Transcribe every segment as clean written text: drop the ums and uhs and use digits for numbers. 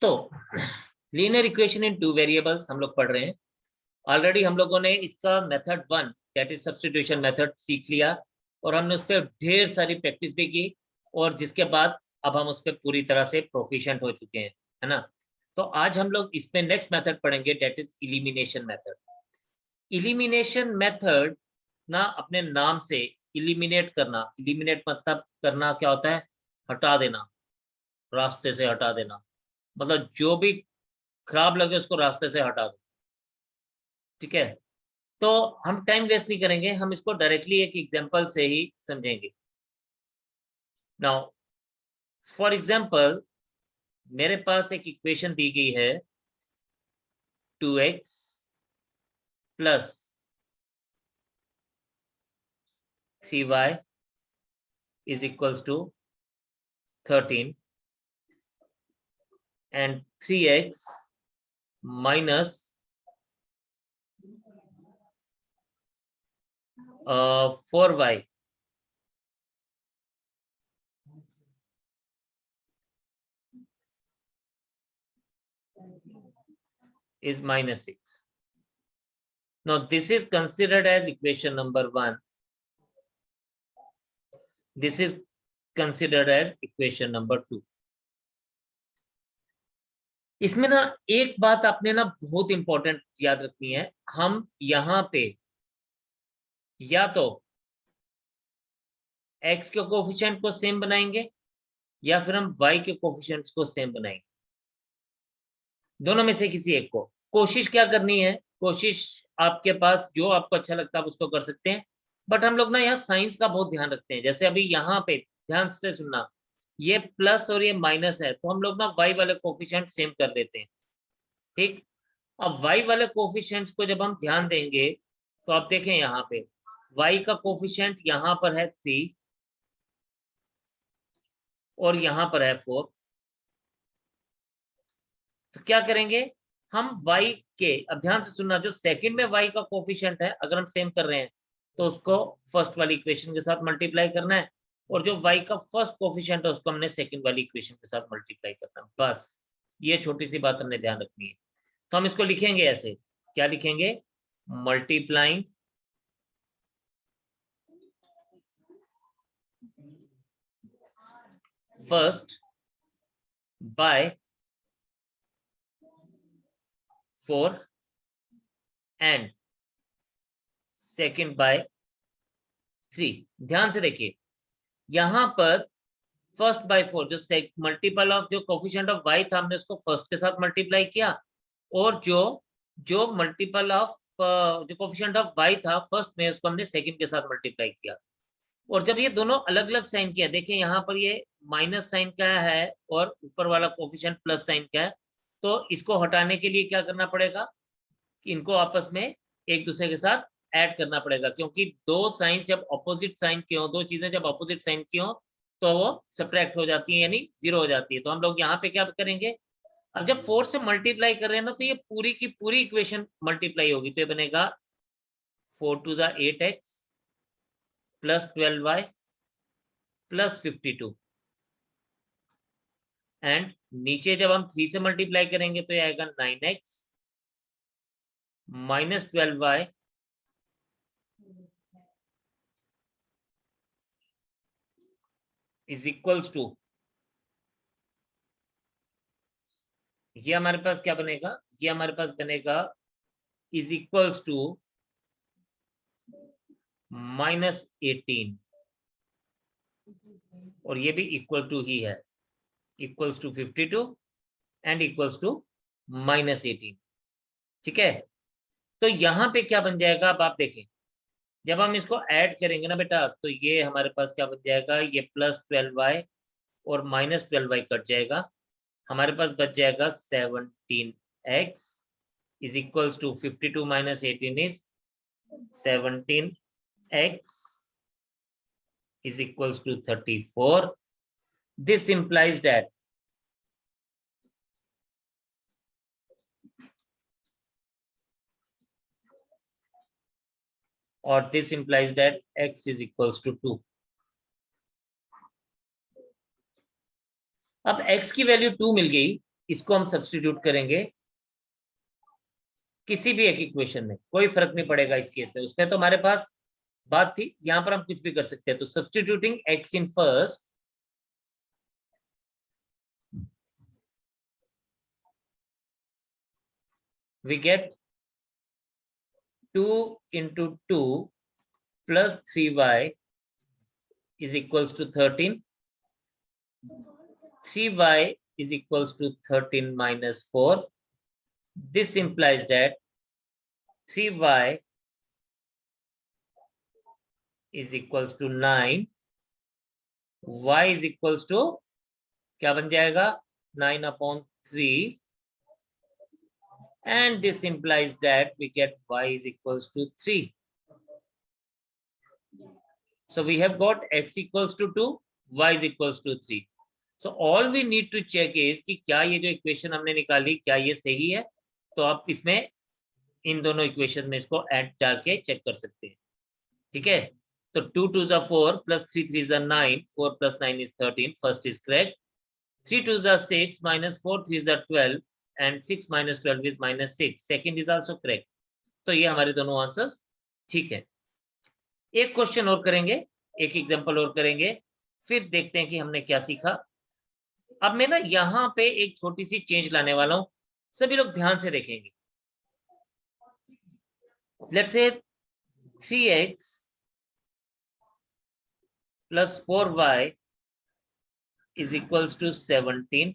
तो linear equation in two variables हम लोग पढ़ रहे हैं। ऑलरेडी हम लोगों ने इसका method 1 that is substitution method सीख लिया और हमने उस पर ढेर सारी प्रैक्टिस भी की, और जिसके बाद अब हम उस पर पूरी तरह से प्रोफिशिएंट हो चुके हैं, है ना। तो आज हम लोग इसमें नेक्स्ट मेथड पढ़ेंगे that is elimination method. Elimination method ना अपने नाम से इलिमिनेट करना, इलिमिनेट मतलब करना क्या होता है, हटा देना, रास्ते से हटा देना, मतलब जो भी खराब लगे उसको रास्ते से हटा दो, ठीक है। तो हम टाइम वेस्ट नहीं करेंगे, हम इसको डायरेक्टली एक एग्जांपल से ही समझेंगे। नाउ फॉर एग्जांपल मेरे पास एक इक्वेशन दी गई है 2x plus 3y is equals to 13 and 3x minus 4y is minus 6. Now this is considered as equation number 1. This is considered as equation number 2. इसमें ना एक बात आपने ना बहुत इंपॉर्टेंट याद रखनी है, हम यहाँ पे या तो x के कोफिशिएंट को सेम बनाएंगे या फिर हम y के कोफिशिएंट्स को सेम बनाएंगे, दोनों में से किसी एक को। कोशिश क्या करनी है, कोशिश आपके पास जो आपको अच्छा लगता है आप उसको कर सकते हैं, बट हम लोग ना यहाँ साइंस का बहुत ध्यान रखते हैं। जैसे अभी यहाँ पे ध्यान से सुनना, ये प्लस और ये माइनस है, तो हम लोग ना y वाले कोफिशिएंट सेम कर देते हैं, ठीक। अब y वाले कोफिशिएंट्स को जब हम ध्यान देंगे तो आप देखें यहाँ पे y का कोफिशिएंट यहाँ पर है 3 और यहाँ पर है 4। तो क्या करेंगे हम y के, अब ध्यान से सुनना, जो सेकंड में y का कोफिशिएंट है अगर हम सेम कर रहे हैं तो उसको फर्स्ट वाली इक्वेशन के साथ मल्टीप्लाई करना है, और जो y का फर्स्ट कोफिशिएंट है उसको हमने सेकंड वाली इक्वेशन के साथ मल्टीप्लाई करना है। बस ये छोटी सी बात हमने ध्यान रखनी है। तो हम इसको लिखेंगे ऐसे, क्या लिखेंगे, multiplying first by 4 and second by 3। ध्यान से देखिए, यहां पर फर्स्ट बाय 4 जो मल्टीपल ऑफ जो कोफिशिएंट ऑफ y था हमने उसको फर्स्ट के साथ मल्टीप्लाई किया, और जो मल्टीपल ऑफ जो कोफिशिएंट ऑफ y था फर्स्ट में उसको हमने सेकंड के साथ मल्टीप्लाई किया। और जब ये दोनों अलग अलग साइन किया, देखिए यहाँ पर ये माइनस साइन का है और ऊपर वाला कोफिशिएंट प्लस साइन का है, तो इसको हटाने के लिए क्या करना पड़ेगा, इनको आपस में एक दूसरे के साथ ऐड करना पड़ेगा, क्योंकि दो साइंस जब ऑपोजिट साइन की हो, दो चीजें जब ऑपोजिट साइन की हो तो वो सब्ट्रैक्ट हो जाती है, यानी जीरो हो जाती है। तो हम लोग यहाँ पे क्या करेंगे, अब जब 4 से मल्टीप्लाई कर रहे हैं ना तो ये पूरी की पूरी इक्वेशन मल्टीप्लाई होगी, तो ये बनेगा 4 2 ज़ा 8x plus 12y plus 52, and नीचे जब हम 3 से मल्टीप्लाई करेंगे तो ये आएगा 9x minus 12y is equals to, ये हमारे पास क्या बनेगा, ये हमारे पास बनेगा इज इक्वल्स टू -18, और ये भी इक्वल टू ही है, equals to 52 and equals to -18, ठीक है। तो यहाँ पे क्या बन जाएगा, अब आप देखें, जब हम इसको ऐड करेंगे ना बेटा तो ये हमारे पास क्या बन जाएगा, ये प्लस 12y और माइनस 12y कट जाएगा, हमारे पास बच जाएगा 17x is equals to 52 minus 18 is 17x is equals to 34. This implies that this implies that x is equals to 2. अब x की वैल्यू 2 मिल गई, इसको हम सब्स्टिट्यूट करेंगे किसी भी एक इक्वेशन में, कोई फर्क नहीं पड़ेगा इस केस में। उसमें तो हमारे पास बात थी, यहां पर हम कुछ भी कर सकते हैं। तो substituting x in first, we get 2 into 2 plus 3y is equals to 13. 3y is equals to 13 minus 4. This implies that 3y is equals to 9. y is equals to क्या बन जाएगा 9/3, and this implies that we get y is equals to 3. So we have got x equals to 2, y is equals to 3. So all we need to check is कि क्या ये जो equation हमने निकाली क्या ये सही है। तो आप इसमें इन दोनों इक्वेशन में इसको ऐड डाल के चेक कर सकते हैं। ठीक है, तो 2 2 is 4 plus 3 3 is 9, 4 plus 9 is 13, first is correct. 3 2 is 6 minus 4 3 is 12 and 6 minus 12 is minus 6, second is also correct. तो ये हमारे दोनों आंसर्स ठीक है। एक क्वेश्चन और करेंगे, एक एग्जांपल और करेंगे, फिर देखते हैं कि हमने क्या सीखा। अब मैं ना यहाँ पे एक छोटी सी चेंज लाने वाला हूं, सभी लोग ध्यान से देखेंगे। Let's say 3x plus 4y is equals to 17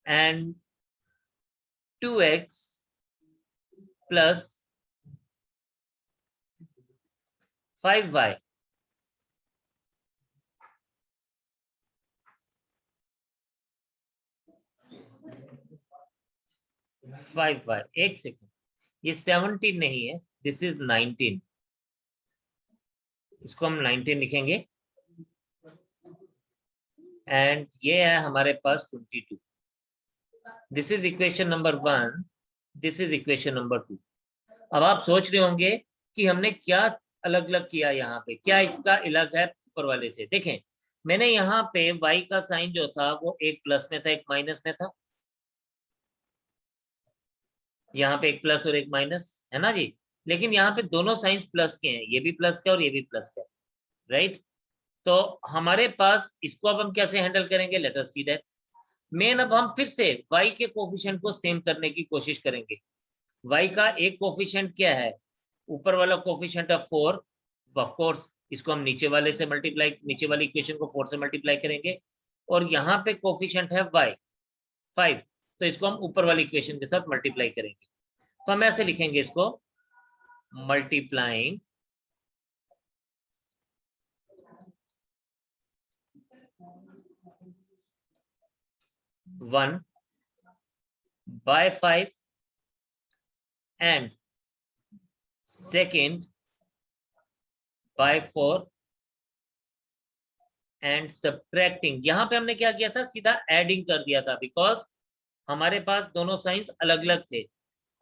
and 2x plus 5y एक सेकेंड, ये 17 नहीं है, दिस इज 19, इसको हम 19 लिखेंगे एंड ये है हमारे पास 22। This is equation number 1, this is equation number 2। अब आप सोच रहे होंगे कि हमने क्या अलग अलग किया, यहाँ पे क्या इसका अलग है ऊपर वाले से। देखें, मैंने यहाँ पे y का साइन जो था वो एक प्लस में था एक माइनस में था, यहाँ पे एक प्लस और एक माइनस है ना जी, लेकिन यहाँ पे दोनों साइंस प्लस के हैं, ये भी प्लस का और ये भी प्लस का, राइट। तो हमारे पास इसको अब हम कैसे हैंडल करेंगे, let us see that. Main अब हम फिर से y के कोफिशिएंट को सेम करने की कोशिश करेंगे। y का एक कोफिशिएंट क्या है, ऊपर वाला कोफिशिएंट है 4, ऑफ कोर्स इसको हम नीचे वाले से मल्टीप्लाई, नीचे वाली इक्वेशन को 4 से मल्टीप्लाई करेंगे, और यहाँ पे कोफिशिएंट है y 5, तो इसको हम ऊपर वाली इक्वेशन के साथ मल्टीप्लाई करेंगे। तो हम ऐसे लिखेंगे इसको, multiplying 1 by 5 and second by 4 and subtracting, यहाँ पे हमने क्या किया था, सीधा एडिंग कर दिया था, बिकॉज हमारे पास दोनों साइंस अलग अलग थे।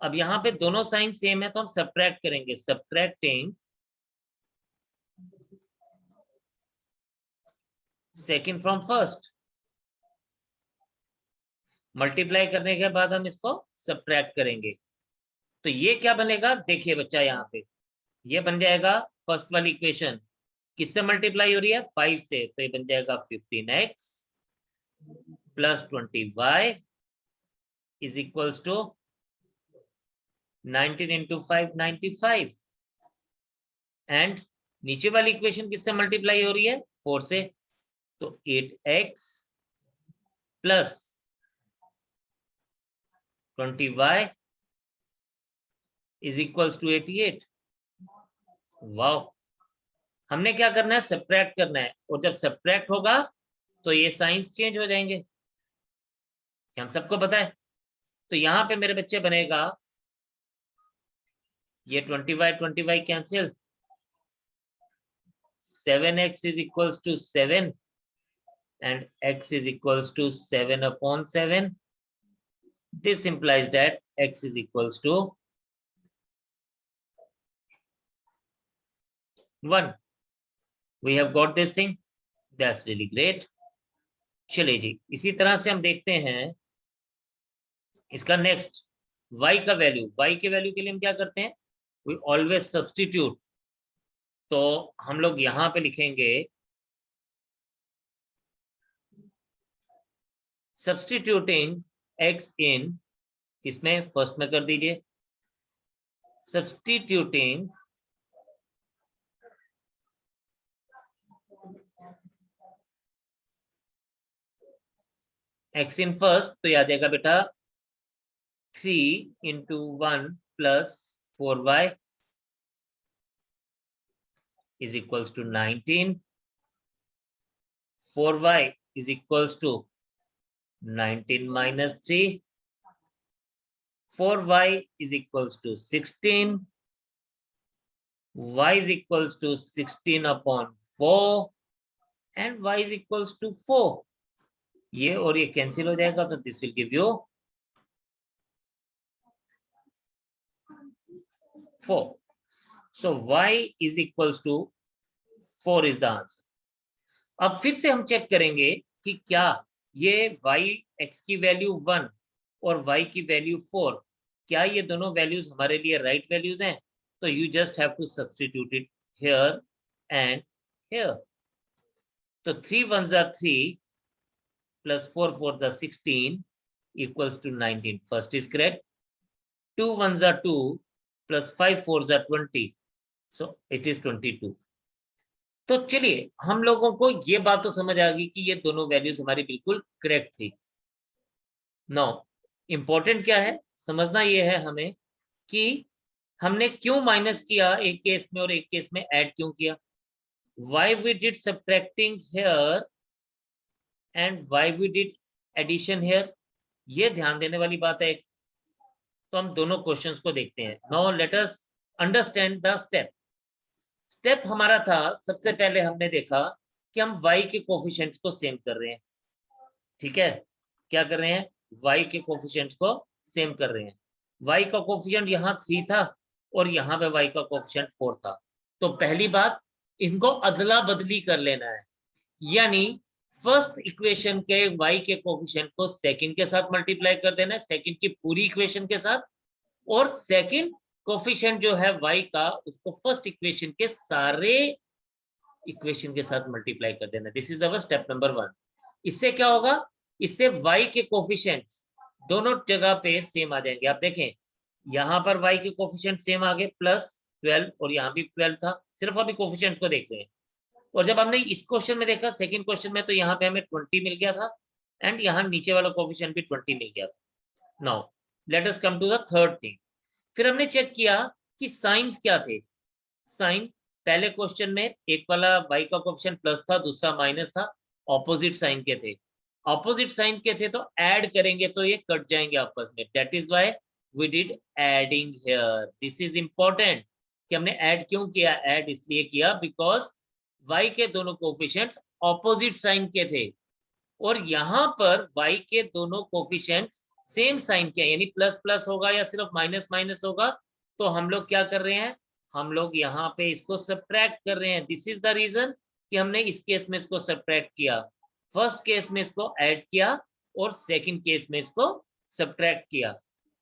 अब यहाँ पे दोनों साइन सेम है तो हम सब्ट्रैक्ट करेंगे, subtracting second from first. Multiply करने के बाद हम इसको सब्ट्रैक्ट करेंगे, तो ये क्या बनेगा, देखिए बच्चा यहाँ पे ये बन जाएगा फर्स्ट वाली इक्वेशन किससे मल्टीप्लाई हो रही है, 5 से, तो ये बन जाएगा 15x plus 20y is equals to 19 into 5 95, and नीचे वाली इक्वेशन किससे मल्टीप्लाई हो रही है, 4 से, तो 8x plus 20y is equals to 88। Wow, हमने क्या करना है, सब्ट्रैक्ट करना है, और जब सब्ट्रैक्ट होगा तो ये साइंस चेंज हो जाएंगे, हम सबको पता है। तो यहाँ पे मेरे बच्चे बनेगा ये 20y cancel, 7x is equals to 7 and x is equals to 7/7. This implies that x is equals to 1. We have got this thing, that's really great. चलिए जी, इसी तरह से हम देखते हैं इसका नेक्स्ट y का वैल्यू। y के वैल्यू के लिए हम क्या करते हैं, वी ऑलवेज सब्स्टिट्यूट। तो हम लोग यहां पे लिखेंगे सब्स्टिट्यूटिंग x इन, किसमें, फर्स्ट में कर दीजिए, सब्स्टिट्यूटिंग x इन फर्स्ट, तो याद आएगा बेटा 3 into 1 plus 4y is equals to 19. 4y is equals to 19 minus 3. 4y is equals to 16. Y is equals to 16 upon 4 and y is equals to 4. ये और ये कैंसिल हो जाएगा, तो this will give you 4. So y is equals to 4 is the answer. अब फिर से हम चेक करेंगे कि क्या ये y x की वैल्यू 1 और y की वैल्यू 4, क्या ये दोनों वैल्यूज हमारे लिए राइट वैल्यूज हैं? तो you just have to substitute it here and here. तो 3 1s are 3 plus 4 4s are 16 equals to 19. First is correct. 2 1s are 2 plus 5 4s are 20. So it is 22. तो चलिए हम लोगों को ये बात तो समझ आ गई कि ये दोनों वैल्यूज हमारी बिल्कुल करेक्ट थी। नो, इंपॉर्टेंट क्या है समझना, ये है हमें कि हमने क्यों माइनस किया एक केस में और एक केस में ऐड क्यों किया। why we did subtracting here and why we did addition here, ये ध्यान देने वाली बात है। तो हम दोनों क्वेश्चंस को देखते हैं। Now let us understand the step. Step हमारा था, सबसे पहले हमने देखा कि हम y के कोफिशिएंट्स को सेम कर रहे हैं। ठीक है, क्या कर रहे हैं, y के कोफिशिएंट्स को सेम कर रहे हैं। y का कोफिशिएंट यहाँ 3 था और यहाँ पे y का कोफिशिएंट 4 था। तो पहली बात, इनको अदला बदली कर लेना है, यानी फर्स्ट इक्वेशन के y के कोफिशिएंट को सेकंड के साथ मल्टीप्लाई कर देना है, सेकंड की पूरी इक्वेशन के साथ, और सेकंड कोफिशिएंट जो है y का उसको फर्स्ट इक्वेशन के सारे इक्वेशन के साथ मल्टीप्लाई कर देना। This is our step number 1। इससे क्या होगा, इससे y के कोफिशिएंट्स दोनों जगह पे सेम आ जाएंगे। आप देखें यहाँ पर y के कोफिशिएंट सेम आ गए +12 और यहाँ भी 12 था, सिर्फ अभी कोफिशिएंट्स को देख रहे हैं। और जब हमने इस क्वेश्चन में देखा सेकंड क्वेश्चन में, तो यहाँ पे हमें 20 मिल गया था एंड यहाँ नीचे वाला कोफिशिएंट भी 20 मिल गया था। Now let us come to the third thing. फिर हमने चेक किया कि साइंस क्या थे। साइन, पहले क्वेश्चन में एक वाला y का कोफिशिएंट प्लस था, दूसरा माइनस था, ऑपोजिट साइन के थे। ऑपोजिट साइन के थे तो ऐड करेंगे तो ये कट जाएंगे आपस में, that is why we did adding here. This is important कि हमने ऐड क्यों किया, ऐड इसलिए किया बिकॉज y के दोनों कोफिशिएंट्स ऑपोजिट साइन के थे और यहाँ पर y के दोनों कोफिशिएंट्स सेम साइन के, यानी प्लस प्लस होगा या सिर्फ माइनस माइनस होगा। तो हम लोग क्या कर रहे हैं, हम लोग यहाँ पे इसको सब्ट्रैक्ट कर रहे हैं। दिस इज द रीजन कि हमने इस केस में इसको सब्ट्रैक्ट किया, फर्स्ट केस में इसको ऐड किया और सेकंड केस में इसको सब्ट्रैक्ट किया।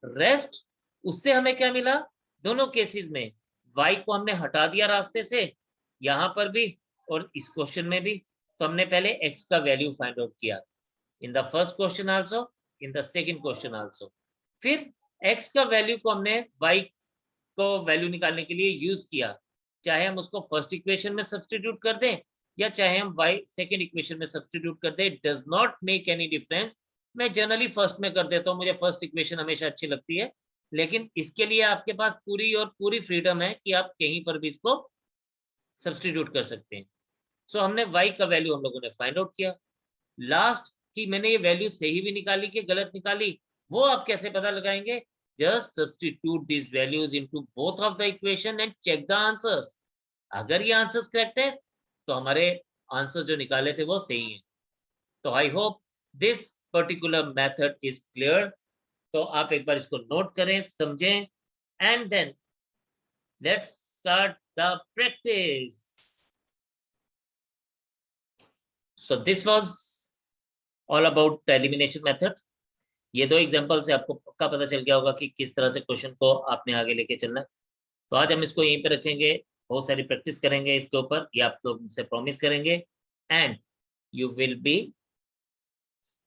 रेस्ट उससे हमें क्या मिला, दोनों केसेस में y को हमने हटा दिया रास्ते से, यहाँ पर भी और इस क्वेश्चन में भी। तो हमने पहले x का वैल्यू फाइंड आउट किया in the first question also, in the second question also. फिर x का वैल्यू को हमने y को वैल्यू निकालने के लिए यूज किया, चाहे हम उसको फर्स्ट इक्वेशन में सब्स्टिट्यूट कर दें या चाहे हम y सेकंड इक्वेशन में सब्स्टिट्यूट कर दें, does not make any difference. मैं जनरली फर्स्ट में कर देता हूँ, मुझे फर्स्ट इक्वेशन हमेशा अच्छी लगती है, लेकिन इसके लिए आपके पास पूरी और पूरी फ्रीडम है कि आप कहीं पर भी इसको सब्स्टिट्यूट कर सकते हैं। सो हमने y का वैल्यू हम लोगों ने फाइंड आउट किया। लास्ट कि मैंने ये वैल्यू सही भी निकाली कि गलत निकाली, वो आप कैसे पता लगाएंगे, just substitute this values into both of the equation and check the answers. अगर ये आंसर्स करेक्ट है तो हमारे आंसर्स जो निकाले थे वो सही हैं। तो I hope this particular method is clear. तो आप एक बार इसको नोट करें, समझें, and then let's start the practice. So this was all about elimination method. ये दो एग्जांपल से आपको पक्का पता चल गया होगा कि किस तरह से क्वेश्चन को आपने आगे लेके चलना है। तो आज हम इसको यहीं पे रखेंगे, बहुत सारी प्रैक्टिस करेंगे इसके ऊपर, ये आप लोग मुझसे प्रॉमिस करेंगे, and you will be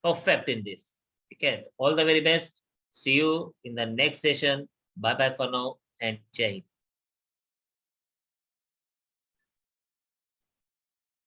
perfect in this. ठीक है, all the very best, see you in the next session, bye bye for now and जय हिंद।